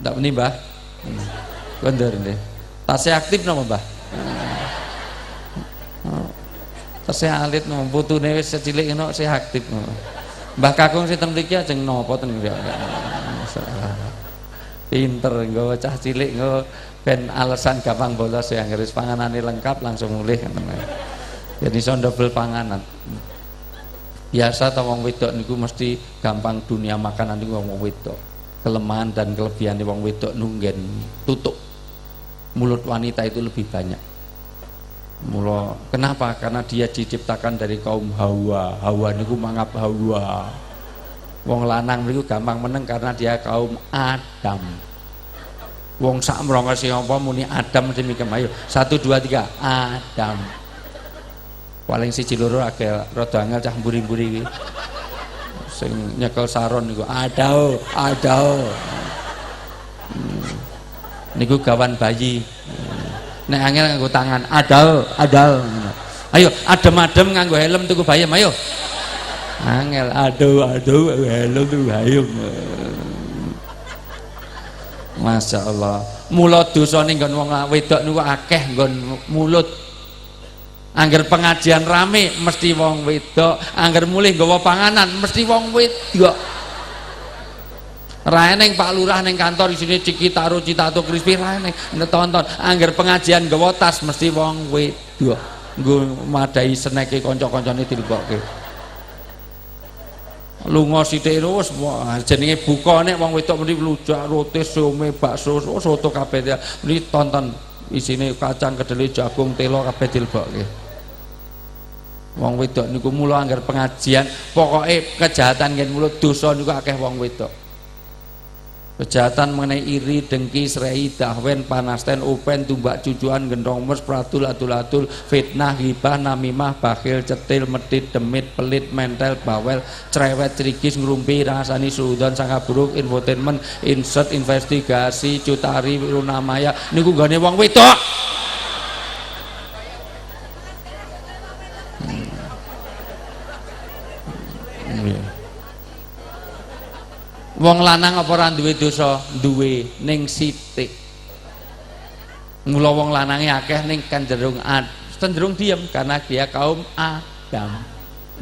Ndak meni, Mbah. Kondur nggih. Tasih aktif napa, Mbah? Tasih alit napa putune wis secilik ngono sih aktif. Mbah Kakung sing ten mriki ajeng napa ten nggih. Masalah. Pinter nggawa cah cilik nggo ben alasan gampang bolos ya nggaris panganane lengkap langsung mulih ngoten. Jadi iso double panganan. Biasa ta wong wedok niku mesti gampang dunia makanan niku wong wedok. Kelemahan dan kelebihan wong wedok nunggen tutuk. Mulut wanita itu lebih banyak. Mula kenapa? Karena dia diciptakan dari kaum Hawa. Hawa niku mangap Hawa. Wong lanang niku gampang meneng karena dia kaum Adam. Wong sak mrongos apa muni Adam mesti mikir ayo 1 2 3 Adam. Paling siji loro agak rada angel cah mburi-mburi iki. Sing nyekel saron niku adao. Niku gawan bayi. Nek angel nganggo tangan adal. Ayo adem-adem nganggo helm tuku bayam ayo. Angel aduh helm tuku hayung. Masya Allah. Mula dosane nggon wong wedok niku akeh nggon mulut. Angger pengajian rame mesti wong wedok, angger mulih nggawa panganan mesti wong wedok. Ra eneng Pak Lurah ning kantor isine Cikitaro Citato Crispy ra eneng tonton. Angger pengajian nggawa tas mesti wong wedok. Nggo madai seneke kanca-kancane dilebokke. Lunga sithik terus jenenge buka nek wong wedok mesti rujak, roti, some, bakso, soto kabeh. Mesti tonton isine kacang, kedelai, jagung, telo kabeh dilebokke. Wong wedok niku mula anggar pengajian pokoke kejahatan ngen mulut dosa niku akeh wong wedok. Kejahatan mengenai iri, dengki, serai, dahwen, panasten, upen, tumbak, cucuan, gendong mes, pratul, atul-atul, fitnah, hibah, namimah, bakhil, cetil, medit, demit, pelit, mentel, bawel, cerewet, cerigis, ngerumpi, rasani, suudon, sangka buruk, infotainment, insert, investigasi, cutari, runamaya niku gane wong wedok. Wong lanang apa ora duwe dosa? Duwe ning sithik. Mula wong lanange akeh ning cenderung diam karena dia kaum Adam.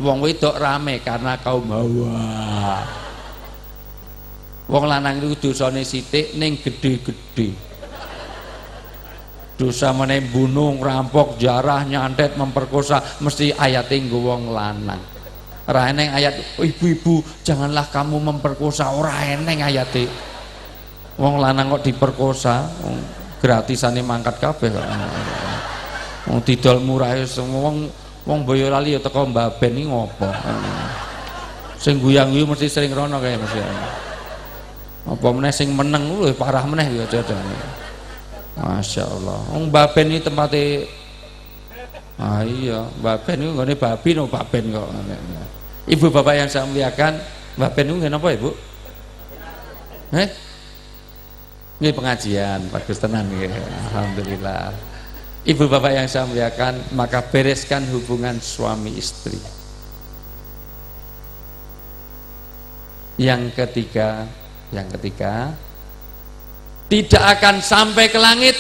Wong wedok rame karena kaum Hawa. Wong lanang itu dosane sithik ning gede-gede. Dosa meneh bunuh, rampok, jarah, nyantet, memperkosa mesti ayate nggo wong lanang. Ora eneng ayat ibu-ibu janganlah kamu memperkosa, ora eneng ayate. Wong lanang kok diperkosa, gratisane mangkat kabeh kok. Wong didol murah wong Boyolali ya teko Mbaben iki ngopo. Sing guyang-guyu mesti sering rono kae mesti. Apa meneh sing meneng luwih parah meneh ya jadane. Masya Allah. Wong Mbaben iki tempate iya, Mbaben niku nggone babi no Mbaben kok. Ibu bapak yang saya muliakan, Mbak Ben nggih napa Ibu? Nggih pengajian, bagus tenan nggih. Alhamdulillah. Ibu bapak yang saya muliakan, maka bereskan hubungan suami istri. Yang ketiga, tidak akan sampai ke langit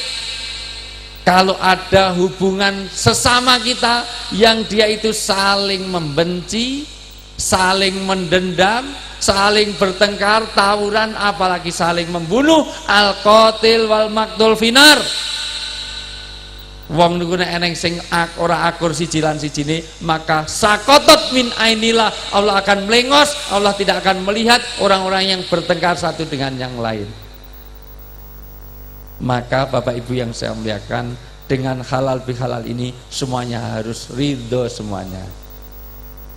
kalau ada hubungan sesama kita yang dia itu saling membenci, saling mendendam, saling bertengkar, tawuran, apalagi saling membunuh. Al-qatil wal maqtul finar. Wong niku nek eneng sing ora akur siji lan sijine, maka sakotot min ainillah, Allah akan melengos, Allah tidak akan melihat orang-orang yang bertengkar satu dengan yang lain. Maka Bapak Ibu yang saya muliakan, dengan halal bihalal ini semuanya harus ridho semuanya.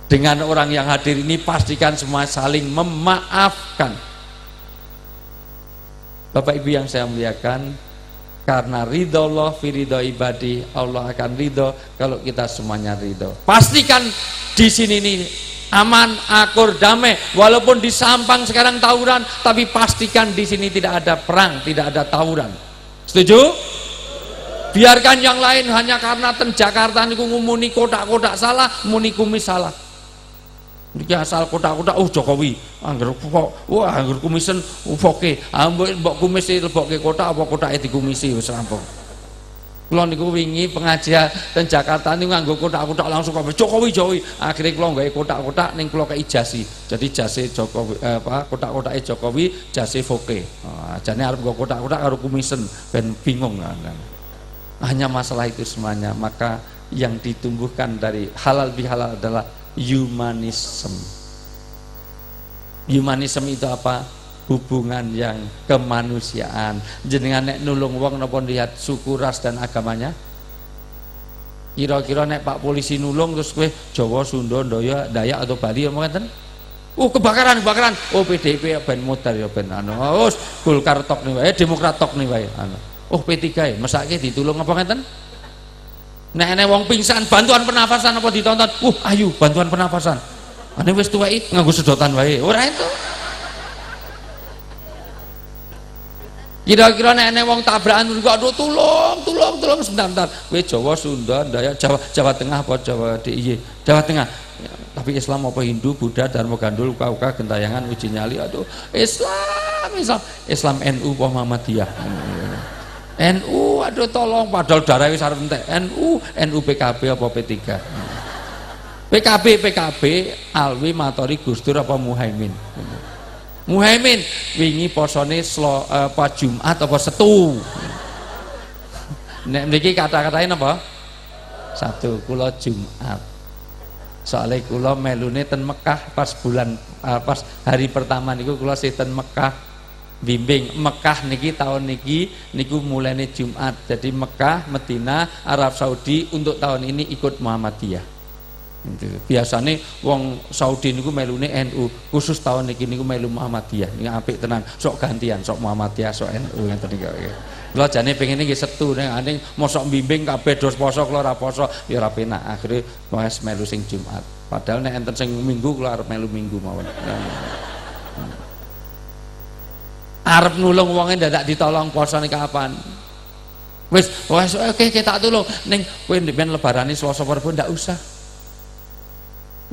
Dengan orang yang hadir ini pastikan semua saling memaafkan. Bapak Ibu yang saya muliakan, karena ridho Allah fi ridho ibadi, Allah akan ridho kalau kita semuanya ridho. Pastikan di sini nih aman, akur, damai. Walaupun di Sampang sekarang tawuran, tapi pastikan di sini tidak ada perang, tidak ada tawuran. Setuju? Biarkan yang lain hanya karena ten Jakarta niku ngumuni kotak-kotak salah, muni kumis salah. Niki asal kotak-kotak Jokowi. Angger kok wah angger kumisen ufoke. Mbok kumis lebokke kotak apa kotake dikumisi wis rampung. Kula niku wingi pengajian teng Jakarta niku nganggo kotak-kotak langsung kabeh Jokowi. Akhire kula gawe kotak-kotak ning kula kei jasi. Jadi jase Jokowi kotak-kotake Jokowi, jase foke. Jane arep nggo kotak-kotak karo kumisen ben bingung. Hanya masalah itu semuanya. Maka yang ditumbuhkan dari halal bihalal adalah humanisme. Humanisme itu apa? Hubungan yang kemanusiaan. Jenengan nek nulung wong napa lihat suku, ras dan agamanya? Kira-kira nek Pak polisi nulung terus kowe Jawa, Sunda, Dayak atau Bali apa ngeten? Kebakaran. PDIP ben modal ya ben anu. Golkar tok nih wae, Demokrat tok nih wae anu. P3 ya mesake ditulung apa ngeten? Nek enek wong pingsan bantuan pernafasan apa ditonton? Ayo bantuan pernafasan. Ane wis tuweki nganggo sedotan wae. Ora itu. Kira-kira nek enek wong tabrakan kok aduh tolong sebentar. Kowe Jawa, Sunda, Dayak, Jawa Tengah apa Jawa DIY? Jawa Tengah. Tapi Islam apa Hindu, Buddha, Dharma Gandul, Uka, Gentayangan, Uji Nyali, aduh Islam NU apa Muhammadiyah? NU aduh tolong padahal darah wis arep entek. NU PKB apa P3? PKB Alwi matori Gusdur apa Muhaimin? Muhaimin wingi posone Jumat apa Setu? Nek mriki kata-katain apa? Satu kula Jumat. Soalnya kula melune ten Mekah pas hari pertama niku kula ten Mekah. Bimbing Mekah niki tahun niki niku mulainya Jumat. Jadi Mekah, Medina, Arab Saudi untuk tahun ini ikut Muhammadiyah. Biasanya wong Saudi niku melune NU, khusus tahun niki niku melu Muhammadiyah. Ini apik tenan. Sok gantian, sok Muhammadiyah, sok NU ngeten niku. Kula jane pengen iki Setu ning aning mosok bimbing kabeh dos poso kula ora poso ya ora penak. Akhire wis melu sing Jumat. Padahal nek enten sing Minggu kula arep melu Minggu mawon. Arep nulung wonge dadak ditolong posone kapan? Wis oke kita tulung ning kowe ben lebarane Selasa Rabu ndak usah.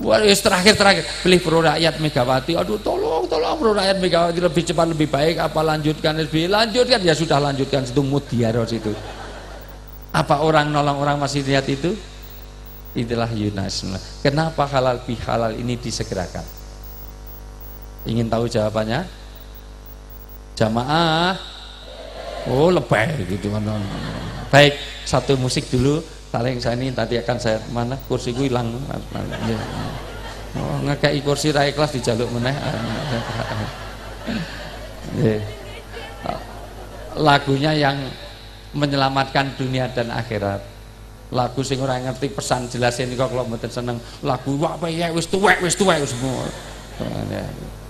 Wis terakhir pilih pro rakyat Megawati. Aduh tolong pro rakyat Megawati lebih cepat lebih baik apa lanjutkan ya sudah lanjutkan situ mutiara situ. Apa orang nolong orang masih lihat itu? Itulah humanisme. Kenapa halal bihalal ini disegerakan? Ingin tahu jawabannya? Jamaah lebay gitu kan. Baik, satu musik dulu. Paling saya ini tadi akan saya mana kursiku hilang. Ngekei kursi ra ikhlas dijaluk meneh. Lagunya yang menyelamatkan dunia dan akhirat. Lagu sing ora ngerti pesan jelasin kok kalau mboten seneng. Lagu apa ya wis tuwek semua.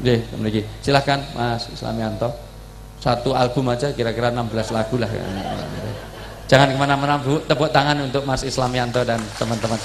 Nggih, mriki. Silakan Mas Islamianto. Satu album aja kira-kira 16 lagu lah. Jangan kemana-mana Bu, tepuk tangan untuk Mas Islamianto dan teman-teman.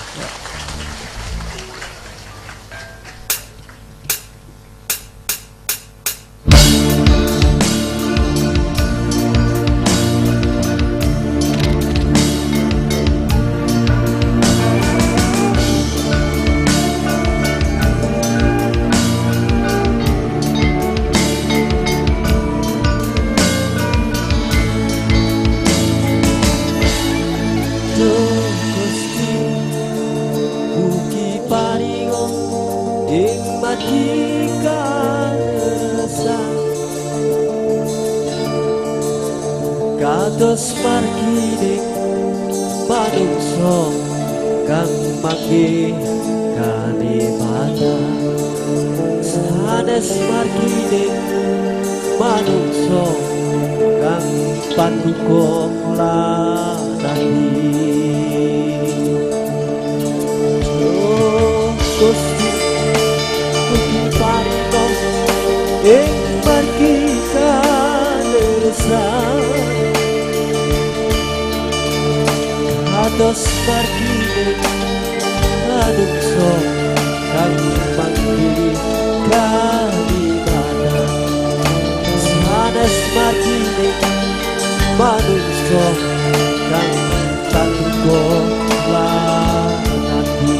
Kados margi manungsa kang mangke kalimatan sanes margi manungsa kang paduka lanani Gusti mugi paringa ing margi kalersan kados margi manungsa kang mangke kalimatan sanes margi manungsa kang paduka lanani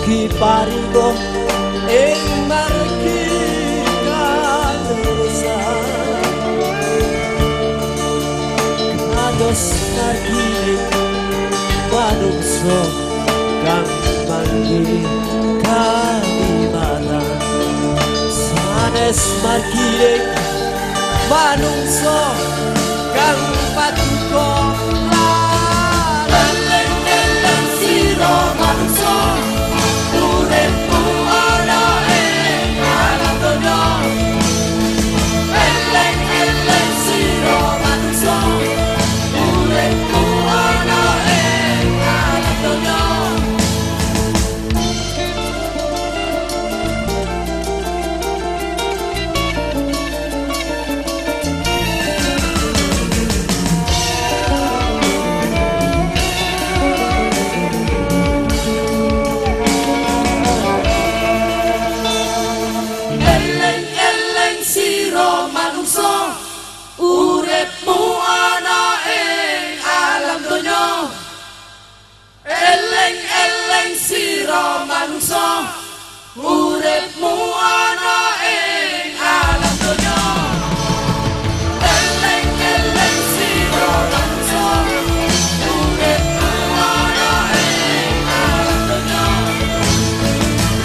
Mugi paringo ing margi kalurusan kados margi manungsa kang manggi kalimatan sanes margi manungsa kang paduka Eleng-eleng sira manungsa uripmu ana ing alam donya. Eleng-eleng sira manungsa uripmu ana ing alam donya. Eleng-eleng sira manungsa uripmu ana ing alam donya. Eleng-eleng sira manungsa uripmu ana ing alam donya. Eleng-eleng sira manungsa uripmu ana ing alam donya.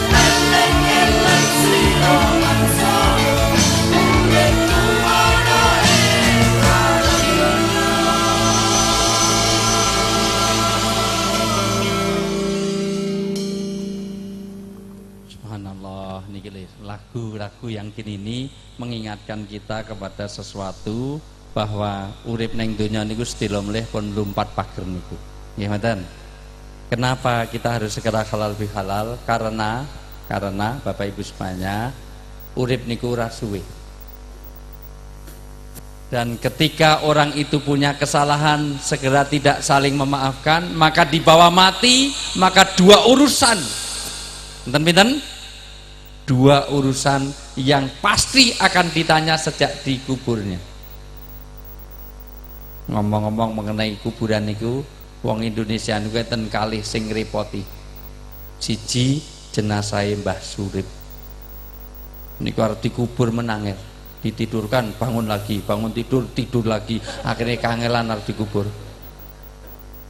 Eleng-eleng sira manungsa uripmu ana ing alam donya. Subhanallah, niki lagu-lagu yang kini ini mengingatkan kita kepada sesuatu bahwa urip neng donya niku sedelo mleh pun lumpat pager niku. Nggih mboten. Kenapa kita harus segera halal bihalal? Karena Bapak Ibu semuanya, urip niku ora suwe. Dan ketika orang itu punya kesalahan segera tidak saling memaafkan, maka dibawa mati, maka dua urusan. Enten-enten? Dua urusan yang pasti akan ditanya sejak di kuburnya. Ngomong-ngomong mengenai kuburan niku, wong Indonesia niku enten kalih sing ngrepoti. Siji jenazahe Mbah Surip. Niku arep dikubur menangir, ditidurkan bangun lagi, bangun tidur lagi, akhirnya kangelan arep dikubur.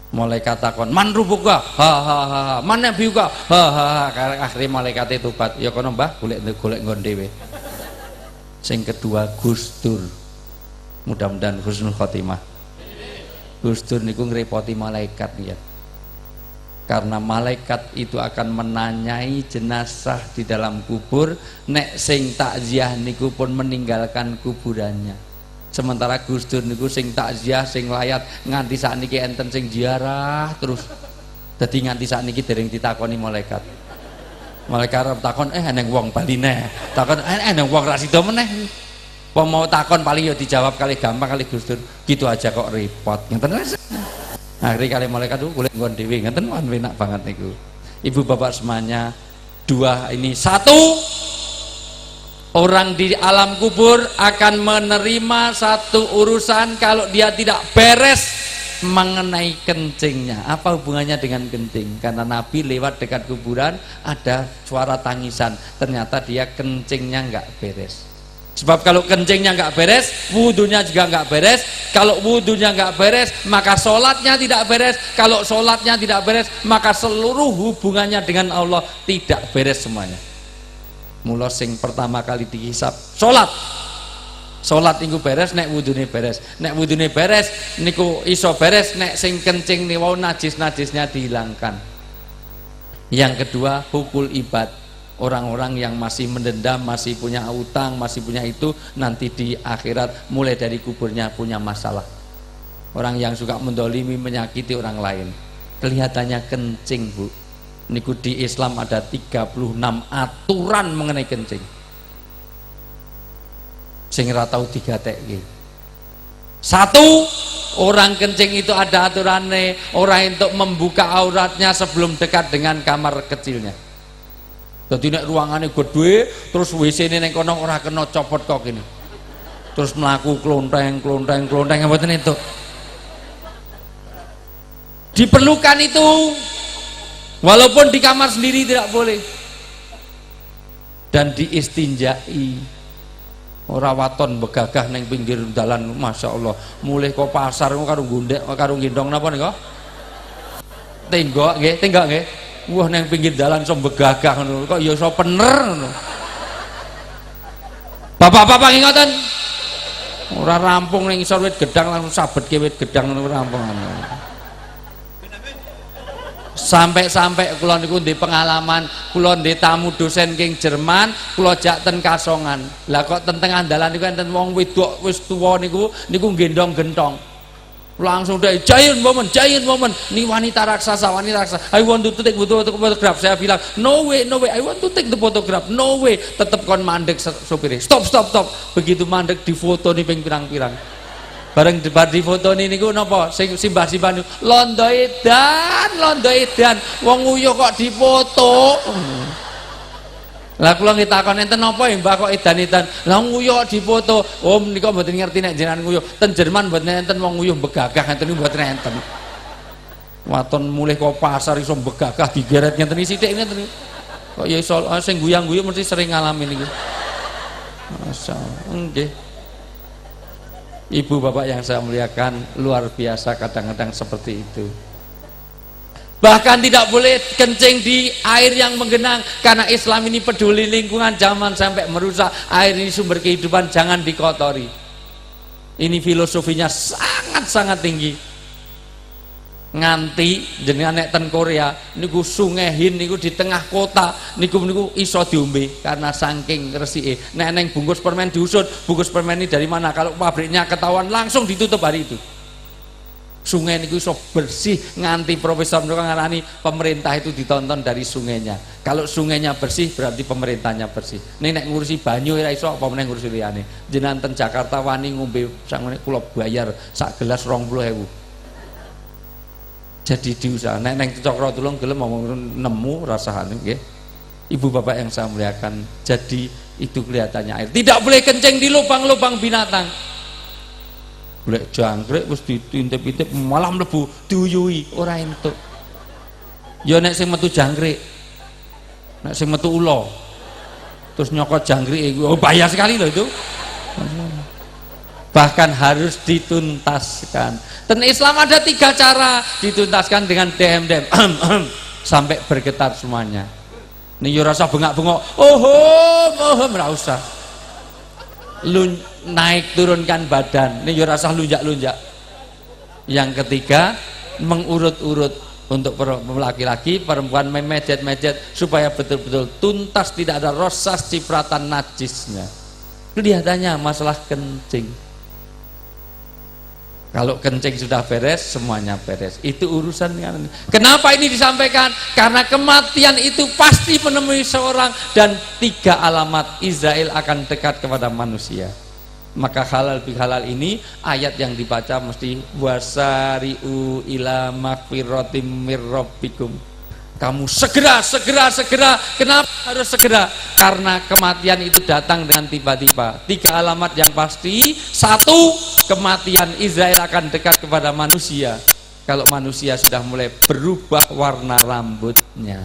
Malaikat takon, "Man rubuka?" "Ha ha ha." "Man nabiuka?" "Ha ha ha." Akhirnya malaikat tobat, "Ya kono Mbah, golek nggon dhewe." Sing kedua Gus Dur. Mudah-mudahan husnul khotimah. Gus Dur niku ngrepoti malaikat ya. Karena malaikat itu akan menanyai jenazah di dalam kubur, nek sing takziah niku pun meninggalkan kuburannya. Sementara Gus Dur niku sing takziah, sing layat nganti sakniki enten sing ziarah terus. Dadi nganti sakniki dereng ditakoni malaikat. Malaikat arep takon, eneng wong bali neh. Takon, eneng wong ra sida meneh. Wong mau takon paling ya dijawab kali gampang kali Gus Dur. Gitu aja kok repot. Ngeten. Akhirnya kali malaikat itu golek nggon dhewe, ngeten kan enak banget niku. Ibu bapak semuanya, dua ini satu. Orang di alam kubur akan menerima satu urusan kalau dia tidak beres mengenai kencingnya. Apa hubungannya dengan kencing? Karena Nabi lewat dekat kuburan ada suara tangisan. Ternyata dia kencingnya nggak beres. Sebab kalau kencingnya nggak beres, wudhunya juga nggak beres. Kalau wudhunya nggak beres, maka sholatnya tidak beres. Kalau sholatnya tidak beres, maka seluruh hubungannya dengan Allah tidak beres semuanya. Mula sing pertama kali dihisab sholat niku beres nek wudune beres, nek wudune beres niku iso beres nek sing kencing niku najis-najisnya dihilangkan. Yang kedua hukul ibad, orang-orang yang masih mendendam, masih punya utang, masih punya itu, nanti di akhirat mulai dari kuburnya punya masalah. Orang yang suka mendolimi, menyakiti orang lain, kelihatannya kencing bu. Niku di Islam ada 36 aturan mengenai kencing. Sing ora tau digateki. Satu, orang kencing itu ada aturannya, orang untuk membuka auratnya sebelum dekat dengan kamar kecilnya. Jadi nek ruangannya gede, terus WC ini neng kono ora kena copot kok ini. Terus melaku klonteng mboten itu. Diperlukan itu. Walaupun di kamar sendiri tidak boleh. Dan diistinjai. Ora waton begagah neng pinggir dalan, masya Allah. Mulai kok pasar karo gundek karo gendong napa nika? Tenggok nggih. Wah neng pinggir dalan iso begagah ngono. Kok ya iso pener ngono. Bapak-bapak ngoten. Ora rampung ning isor wit gedang langsung sabetke wit gedang ngono rampung. Sampai kula niku ndek pengalaman, kula ndek tamu dosen king Jerman, kula jak ten Kasongan. Lah kok ten tengah dalan niku enten wong wedok wis tuwa niku gendong gentong. Langsung deh giant woman ini wanita raksasa. I want to take photograph. Saya bilang no way I want to take the photograph, no way. Tetep kon mandek sopirnya, stop. Begitu mandek di foto nih pirang-pirang. Bareng di foto nih niku napa simbah londo edan wong uyuh kok difoto. Lah kula ngitakon enten napa ya Mbak kok edan-edan. Lah nguyuh difoto. Om nika mboten ngerti nek jenengan nguyuh. Ten Jerman mboten enten wong nguyuh begagah ngeten niku mboten enten. Waton mulih kok pasar iso begagah digeret ngeten sithik ngeten. Kok ya iso sing guyang-guyu mesti sering ngalamin niku. Masyaallah. Nggih. Ibu bapak yang saya muliakan, luar biasa kadang-kadang seperti itu. Bahkan tidak boleh kencing di air yang menggenang, karena Islam ini peduli lingkungan, jangan sampai merusak air ini, sumber kehidupan, jangan dikotori. Ini filosofinya sangat-sangat tinggi. Nganti jenengan nek ten Korea niku Sungai Hin niku di tengah kota niku iso diombe karena saking resike. Nek neng bungkus permen diusut, bungkus permen ini dari mana? Kalau pabriknya ketahuan langsung ditutup hari itu. Sungai niku iso bersih nganti profesor niku ngarani pemerintah itu ditonton dari sungainya. Kalau sungainya bersih berarti pemerintahnya bersih. Nek ngurusi banyu ora iso apa meneh ngurusi liyane. Jenengan ten Jakarta wani ngombe sakmene kula bayar sak gelas 20.000. Jadi diusaha nek neng Cokro Tulung gelem ngomong nemu rasane nggih. Ibu bapak yang saya muliakan, jadi itu kelihatannya air. Tidak boleh kencing di lubang-lubang binatang. Golek jangkrik wis ditintip-intip malah mlebu diuyui ora entuk. Ya nek sing metu jangkrik. Nek sing metu ula. Terus nyokot jangkrik iku bahaya sekali loh itu. Bahkan harus dituntaskan. Dan Islam ada 3 cara dituntaskan dengan dem sampai bergetar semuanya. Ini yo rasa bengak-bengok. Ora usah. Naik turunkan badan. Ini yo rasa lunjak-lunjak. Yang ketiga, mengurut-urut untuk laki-laki, perempuan memejet-mejet supaya betul-betul tuntas, tidak ada rosas cipratan najisnya. Kelihatannya masalah kencing. Kalau kencing sudah beres, semuanya beres. Itu urusan. Kenapa ini disampaikan? Karena kematian itu pasti menemui seorang, dan 3 alamat Israel akan dekat kepada manusia. Maka halal bihalal ini ayat yang dibaca mesti wasari'u ila magfiratim mir rabbikum. Kamu segera. Kenapa harus segera? Karena kematian itu datang dengan tiba-tiba. 3 alamat yang pasti. 1, kematian Israel akan dekat kepada manusia. Kalau manusia sudah mulai berubah warna rambutnya.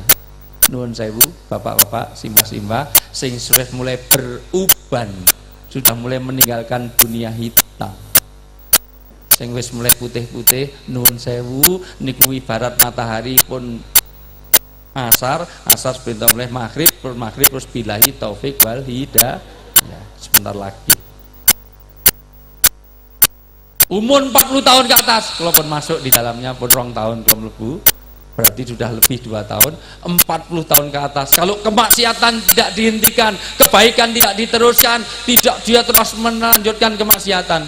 Nuwun sewu, bapak-bapak, simbah-simbah, sing sudah mulai beruban, sudah mulai meninggalkan dunia hitam. Sing wis mulai putih-putih, nuwun sewu, niku ibarat matahari pun asar sebentar mulai maghrib terus bilahi taufik wal hidayah. Ya, sebentar lagi. Umur 40 tahun ke atas, kalau pun masuk di dalamnya pun 2 tahun belum lebu, berarti sudah lebih 2 tahun. 40 tahun ke atas, kalau kemaksiatan tidak dihentikan, kebaikan tidak diteruskan, tidak dia terus melanjutkan kemaksiatan,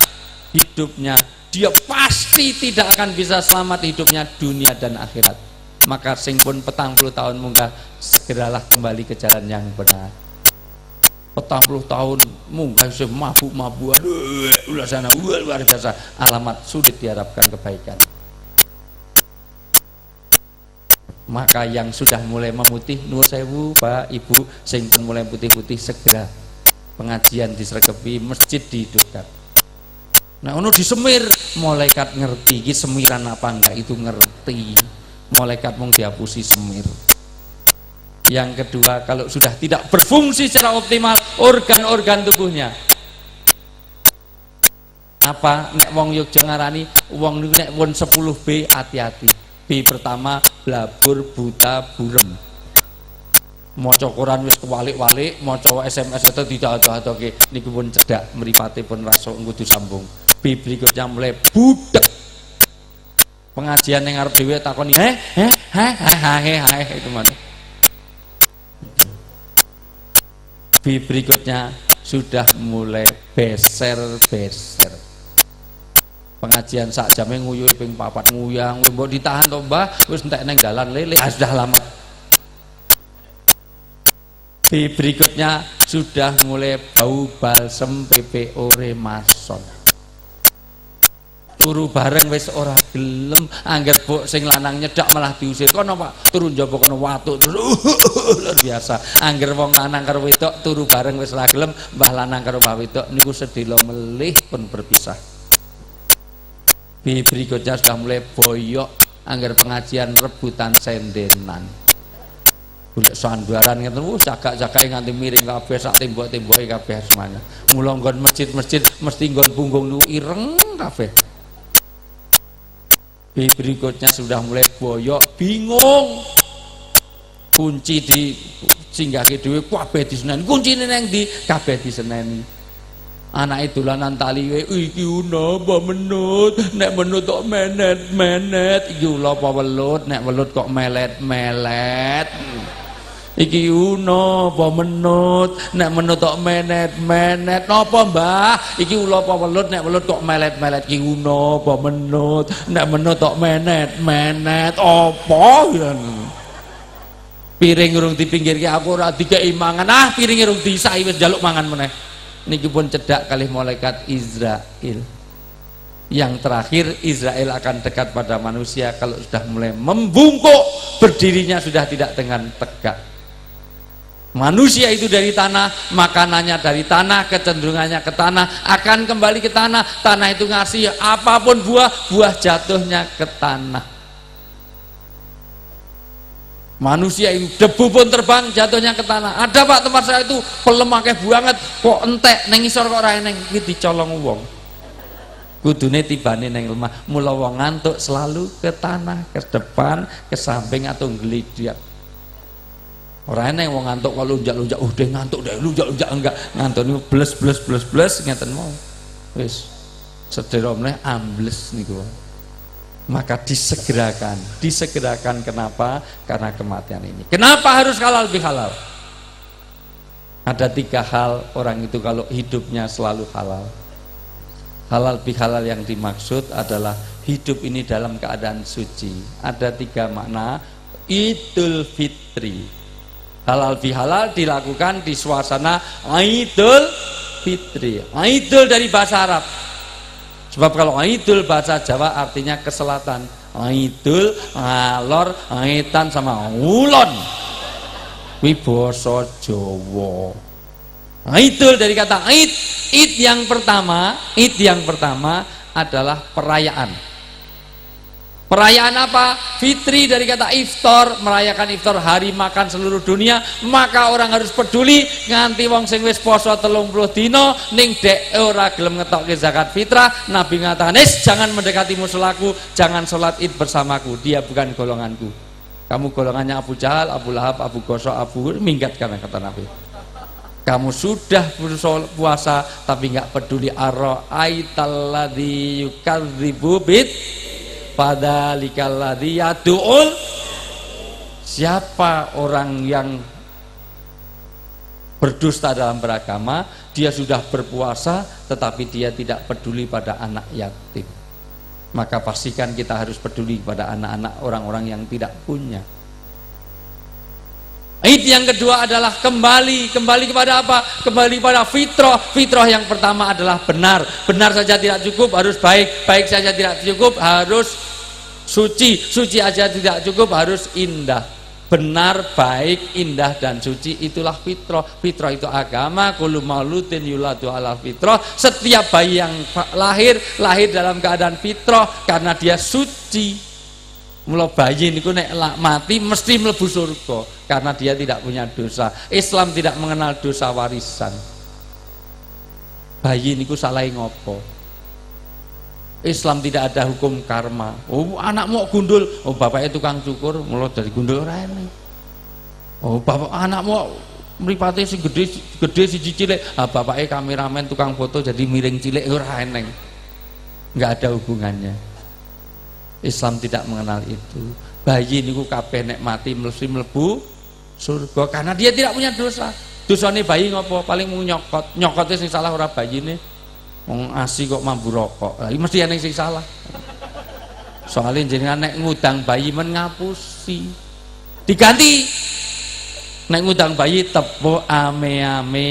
hidupnya dia pasti tidak akan bisa selamat hidupnya dunia dan akhirat. Maka sing pun 40 tahun munggah, segeralah kembali ke jalan yang benar. 40 tahun munggah mabuk-mabuk, aduh ulah sana luar biasa, alamat sulit diharapkan kebaikan. Maka yang sudah mulai memutih, nuwun sewu Pak Ibu, sing pun mulai putih-putih, segera pengajian disregepi, masjid dihidupkan. Nah ono disemir, malaikat ngerti iki semiran apa enggak, itu ngerti. malaikat mung dihapusi semir. Yang kedua, kalau sudah tidak berfungsi secara optimal organ-organ tubuhnya, apa nek wong Yogya ngarani wong niku nek pun 10B hati-hati. B pertama blabur buta burem. Maca Quran wis kewalik-walik, maca SMS itu didadoh-dadohke niku pun cedak mripate pun rasa kudu sambung. B berikutnya mulai budak. Pengajian yang ngarep dhewe takoni itu mana. B berikutnya sudah mulai beser-beser. Pengajian sak jame nguyuh ping 4 nguyang, mbok ditahan to Mbah, wis entek nang dalan lele, sudah lama. B berikutnya sudah mulai bau balsem PPO Remason. Turu bareng wis ora gelem, angger bok sing lanang nyedak malah diusir. Kono Pak, turu njaba kono watuk terus luar biasa. Angger wong lanang karo wedok turu bareng wis ora gelem, mbah lanang karo mbah wedok niku sedelo melih pun berpisah. B berikutnya sudah mulai boyok, angger pengajian rebutan sendenan. Golek sandaran ngeten cagak-cagake nganti miring kabeh sak tembok-temboke kabeh semuanya. Mula nggon masjid-masjid mesti nggon punggung niku ireng kabeh. B berikutnya sudah mulai boyok, bingung. Kunci di singgahke dhewe kabeh diseneni. Kuncine nang ndi? Kabeh diseneni. Anake dolanan tali iki una apa menut, nek menut kok menet-menet, iki ula apa welut, nek welut kok melet-melet. Iki una apa menut, nek menut kok menet-menet. Napa Mbah? Iki ula apa welut, nek welut kok melet-melet. Iki una apa menut, nek menut kok menet-menet. Apa ya? Piring urung dipinggirke aku ora dikeki mangan. Piringe urung disai wis njaluk mangan meneh. Niki pun cedak kalih malaikat Israel. Yang terakhir, Israel akan dekat pada manusia kalau sudah mulai membungkuk, berdirinya sudah tidak dengan tegak. Manusia itu dari tanah, makanannya dari tanah, kecenderungannya ke tanah, akan kembali ke tanah. Tanah itu ngasih apapun buah, buah jatuhnya ke tanah. Manusia itu debu pun terbang, jatuhnya ke tanah. Ada Pak tempat saya itu pelem akeh banget, kok entek neng isor kok ora eneng, iki dicolong wong. Kudune tibane neng lemah. Mula wong ngantuk selalu ke tanah, ke depan, ke samping atau nggelidak. Ora eneng wong ngantuk kok lunjak-lunjak, deh ngantuk deh, lunjak-lunjak enggak. Ngantuk niku bles ngeten mau. Wis sedera meneh ambles niku. Maka disegerakan. Kenapa? Karena kematian ini. Kenapa harus halal bihalal? Ada 3 hal orang itu kalau hidupnya selalu halal. Halal bihalal yang dimaksud adalah hidup ini dalam keadaan suci. Ada 3 makna. Idul Fitri. Halal bihalal dilakukan di suasana Idul Fitri. Idul dari bahasa Arab. Sebab kalau Aidul bahasa Jawa artinya ke selatan. Aidul, ngalor, aitan sama ulon. Kuwi basa Jawa. Aidul dari kata Aid. Id yang pertama adalah perayaan. Perayaan apa? Fitri dari kata iftar, merayakan iftar, hari makan seluruh dunia. Maka orang harus peduli nganti wong sing wis poso 30 dina ning dek ora gelem ngetokke zakat fitrah. Nabi ngatakan, jangan mendekati musolaku, jangan sholat id bersamaku, dia bukan golonganku. Kamu golongannya Abu Jahal, Abu Lahab, Abu Gosok, Abu minggat, karena kata Nabi. Kamu sudah puasa tapi nggak peduli. Ara'aitalladzi yukadzibu bid fadzalikal yad'ul. Siapa orang yang berdusta dalam beragama, dia sudah berpuasa tetapi dia tidak peduli pada anak yatim. Maka pastikan kita harus peduli pada anak-anak orang-orang yang tidak punya. Id yang kedua adalah kembali kepada apa? Kembali pada fitrah. Fitrah yang pertama adalah benar saja tidak cukup, harus baik saja tidak cukup, harus suci aja tidak cukup, harus indah. Benar, baik, indah dan suci, itulah fitrah. Fitrah itu agama. Kullu maulutin yuladu ala fitrah. Setiap bayi yang lahir dalam keadaan fitrah karena dia suci. Mula bayi niku nek mati mesti mlebu surga karena dia tidak punya dosa. Islam tidak mengenal dosa warisan. Bayi niku salah ngopo? Islam tidak ada hukum karma. Oh, anakmu gundul, oh bapaknya tukang cukur, mula dari gundul ora enek. Oh, bapak anakmu mripate sing gede siji cilik, ah bapaknya kameramen tukang foto jadi miring cilik ora enek. Enggak ada hubungannya. Islam tidak mengenal itu. Bayi niku kabeh nek mati mesti mlebu surga karena dia tidak punya dosa. Dosane bayi ngopo? Paling mau nyokot. Nyokote sing salah ora bayine. Wong asi kok mambu rokok. Lah mesti ana sing salah. Soalnya jenengan nek ngudang bayi men ngapusi. Diganti. Nek ngudang bayi tepuk ame-ame